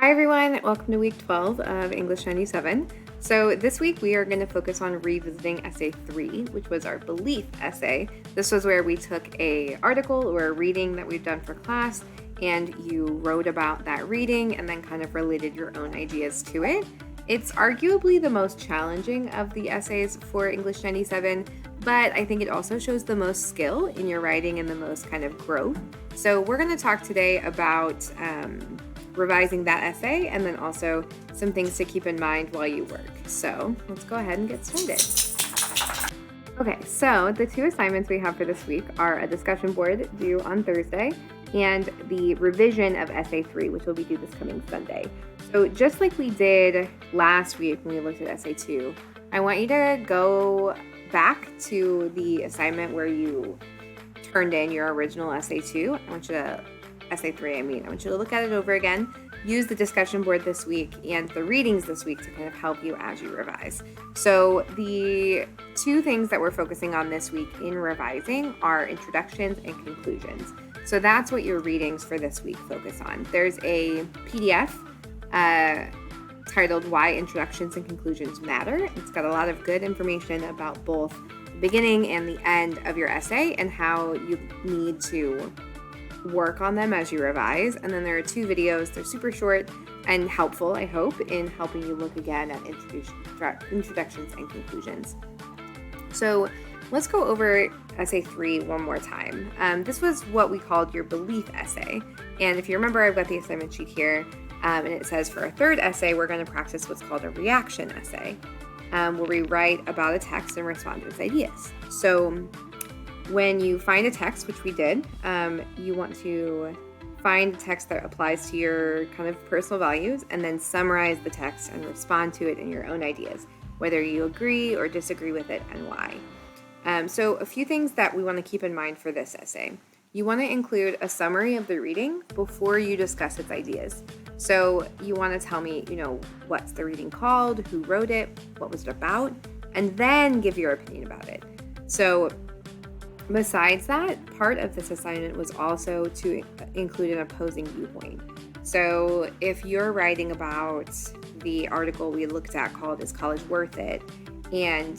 Hi everyone, welcome to week 12 of English 97. So this week we are going to focus on revisiting essay 3, which was our belief essay. This was where we took a article or a reading that we've done for class and you wrote about that reading and then kind of related your own ideas to it. It's arguably the most challenging of the essays for English 97, but I think it also shows the most skill in your writing and the most kind of growth. So we're going to talk today about revising that essay, and then also some things to keep in mind while you work. So let's go ahead and get started. Okay, so the two assignments we have for this week are a discussion board due on Thursday and the revision of essay 3, which will be due this coming Sunday. So just like we did last week when we looked at essay 2, I want you to go back to the assignment where you turned in your original essay 2. Essay 3, I want you to look at it over again, use the discussion board this week and the readings this week to kind of help you as you revise. So the two things that we're focusing on this week in revising are introductions and conclusions. So that's what your readings for this week focus on. There's a PDF titled Why Introductions and Conclusions Matter. It's got a lot of good information about both the beginning and the end of your essay and how you need to work on them as you revise. And then there are two videos. They're super short and helpful, I hope, in helping you look again at introductions and conclusions. So let's go over essay 3 one more time. This was what we called your belief essay. And if you remember, I've got the assignment sheet here, and it says for our third essay, we're going to practice what's called a reaction essay, where we write about a text and respond to its ideas. So when you find a text, which we did, you want to find a text that applies to your kind of personal values and then summarize the text and respond to it in your own ideas, whether you agree or disagree with it and why. So a few things that we want to keep in mind for this essay. You want to include a summary of the reading before you discuss its ideas. So you want to tell me, what's the reading called, who wrote it, what was it about, and then give your opinion about it. So besides that, part of this assignment was also to include an opposing viewpoint. So if you're writing about the article we looked at called Is College Worth It? And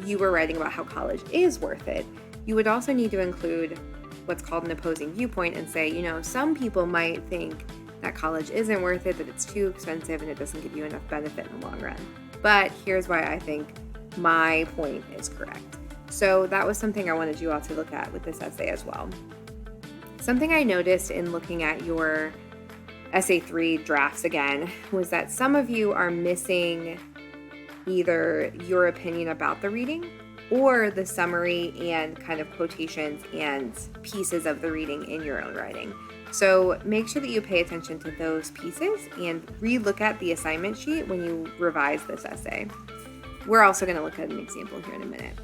you were writing about how college is worth it, you would also need to include what's called an opposing viewpoint and say, some people might think that college isn't worth it, that it's too expensive and it doesn't give you enough benefit in the long run. But here's why I think my point is correct. So that was something I wanted you all to look at with this essay as well. Something I noticed in looking at your essay 3 drafts again was that some of you are missing either your opinion about the reading or the summary and kind of quotations and pieces of the reading in your own writing. So make sure that you pay attention to those pieces and re-look at the assignment sheet when you revise this essay. We're also going to look at an example here in a minute.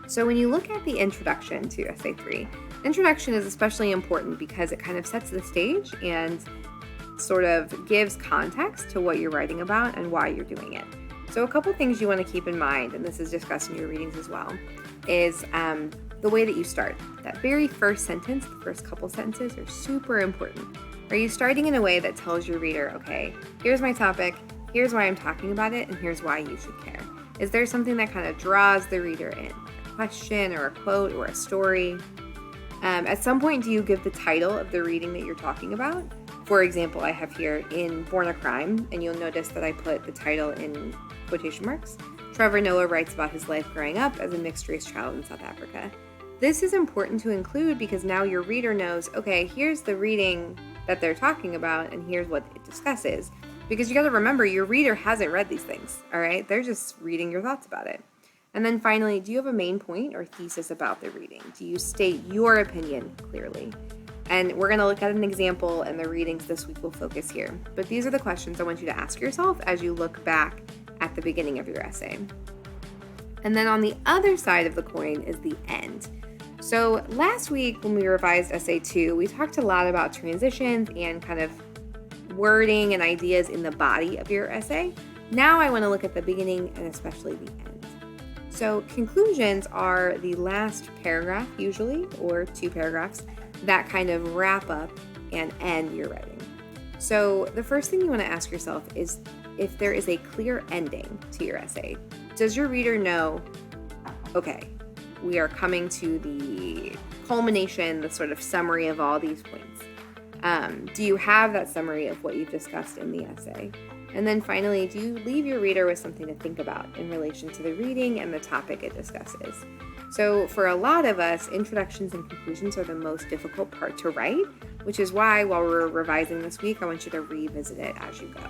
So when you look at the introduction to essay 3, introduction is especially important because it kind of sets the stage and sort of gives context to what you're writing about and why you're doing it. So a couple things you want to keep in mind, and this is discussed in your readings as well, is the way that you start. That very first sentence, the first couple sentences are super important. Are you starting in a way that tells your reader, okay, here's my topic, here's why I'm talking about it, and here's why you should care? Is there something that kind of draws the reader in? Question or a quote or a story? At some point, do you give the title of the reading that you're talking about? For example, I have here in Born a Crime, and you'll notice that I put the title in quotation marks. Trevor Noah writes about his life growing up as a mixed-race child in South Africa. This is important to include because now your reader knows, okay, here's the reading that they're talking about, and here's what it discusses. Because you got to remember, your reader hasn't read these things, all right? They're just reading your thoughts about it. And then finally, do you have a main point or thesis about the reading? Do you state your opinion clearly? And we're going to look at an example, and the readings this week will focus here. But these are the questions I want you to ask yourself as you look back at the beginning of your essay. And then on the other side of the coin is the end. So last week when we revised essay 2, we talked a lot about transitions and kind of wording and ideas in the body of your essay. Now I want to look at the beginning and especially the end. So conclusions are the last paragraph usually, or 2 paragraphs, that kind of wrap up and end your writing. So the first thing you want to ask yourself is if there is a clear ending to your essay. Does your reader know, okay, we are coming to the culmination, the sort of summary of all these points? Do you have that summary of what you've discussed in the essay? And then finally, do you leave your reader with something to think about in relation to the reading and the topic it discusses? So for a lot of us, introductions and conclusions are the most difficult part to write, which is why while we're revising this week, I want you to revisit it as you go.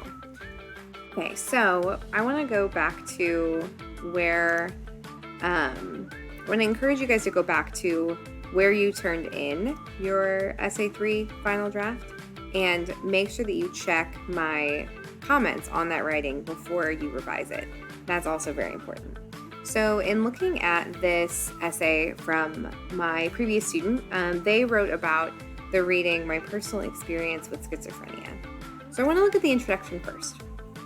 Okay, so I want to go back to where, I want to encourage you guys to go back to where you turned in your Essay 3 final draft and make sure that you check my comments on that writing before you revise it. That's also very important. So in looking at this essay from my previous student, they wrote about the reading My Personal Experience with Schizophrenia. So I want to look at the introduction first.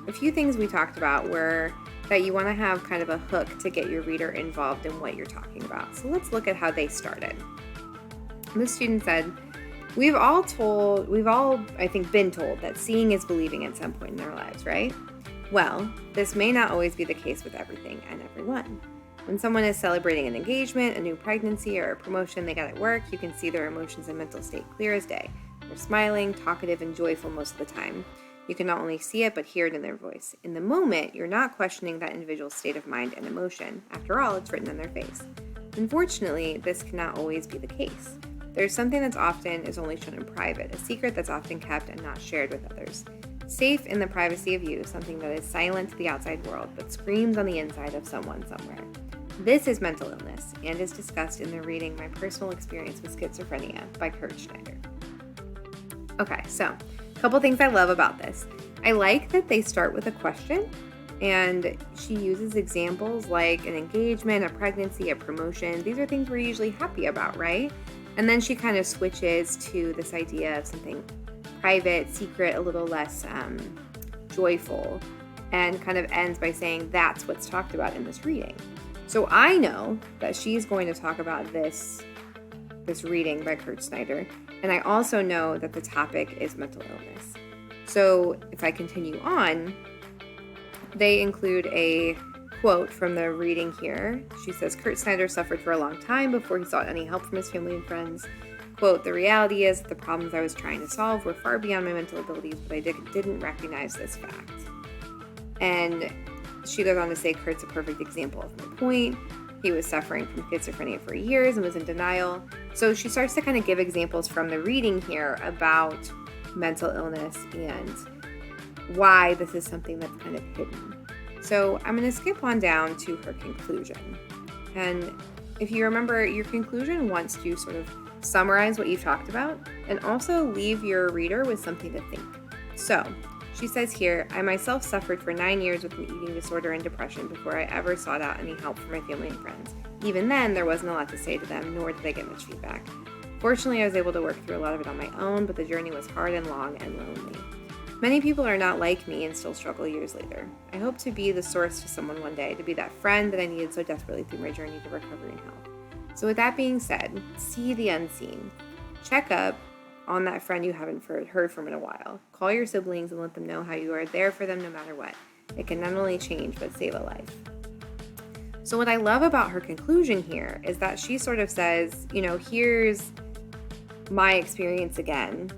A few things we talked about were that you want to have kind of a hook to get your reader involved in what you're talking about. So let's look at how they started. The student said, We've all, I think, been told that seeing is believing at some point in our lives, right? Well, this may not always be the case with everything and everyone. When someone is celebrating an engagement, a new pregnancy, or a promotion they got at work, you can see their emotions and mental state clear as day. They're smiling, talkative, and joyful most of the time. You can not only see it, but hear it in their voice. In the moment, you're not questioning that individual's state of mind and emotion. After all, it's written on their face. Unfortunately, this cannot always be the case. There's something that's often is only shown in private, a secret that's often kept and not shared with others. Safe in the privacy of you, something that is silent to the outside world, but screams on the inside of someone somewhere. This is mental illness, and is discussed in the reading My Personal Experience with Schizophrenia by Kurt Schneider. Okay, so a couple things I love about this. I like that they start with a question, and she uses examples like an engagement, a pregnancy, a promotion. These are things we're usually happy about, right? And then she kind of switches to this idea of something private, secret, a little less joyful, and kind of ends by saying that's what's talked about in this reading. So I know that she's going to talk about this reading by Kurt Schneider, and I also know that the topic is mental illness. So if I continue on, they include a quote from the reading here. She says, Kurt Schneider suffered for a long time before he sought any help from his family and friends. Quote, the reality is that the problems I was trying to solve were far beyond my mental abilities, but I didn't recognize this fact. And she goes on to say Kurt's a perfect example of my point. He was suffering from schizophrenia for years and was in denial. So she starts to kind of give examples from the reading here about mental illness and why this is something that's kind of hidden. So I'm going to skip on down to her conclusion. And if you remember, your conclusion wants to sort of summarize what you've talked about and also leave your reader with something to think. So she says here, I myself suffered for 9 years with an eating disorder and depression before I ever sought out any help from my family and friends. Even then, there wasn't a lot to say to them, nor did I get much feedback. Fortunately, I was able to work through a lot of it on my own, but the journey was hard and long and lonely. Many people are not like me and still struggle years later. I hope to be the source to someone one day, to be that friend that I needed so desperately through my journey to recovery and health. So with that being said, see the unseen. Check up on that friend you haven't heard from in a while. Call your siblings and let them know how you are there for them no matter what. It can not only change, but save a life. So what I love about her conclusion here is that she sort of says, here's my experience again.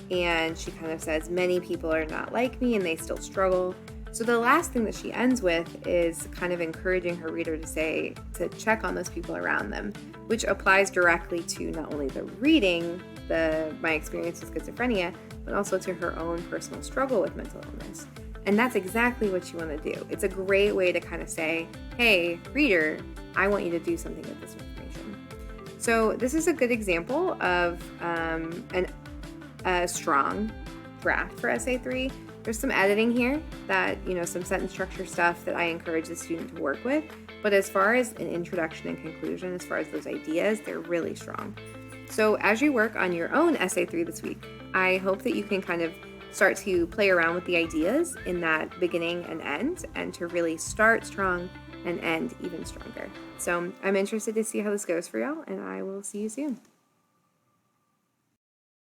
And she kind of says, many people are not like me and they still struggle. So the last thing that she ends with is kind of encouraging her reader to check on those people around them, which applies directly to not only the reading, my experience with schizophrenia, but also to her own personal struggle with mental illness. And that's exactly what you want to do. It's a great way to kind of say, hey, reader, I want you to do something with this information. So this is a good example of a strong draft for Essay 3. There's some editing here that, some sentence structure stuff that I encourage the student to work with. But as far as an introduction and conclusion, as far as those ideas, they're really strong. So as you work on your own Essay 3 this week, I hope that you can kind of start to play around with the ideas in that beginning and end, and to really start strong and end even stronger. So I'm interested to see how this goes for y'all, and I will see you soon.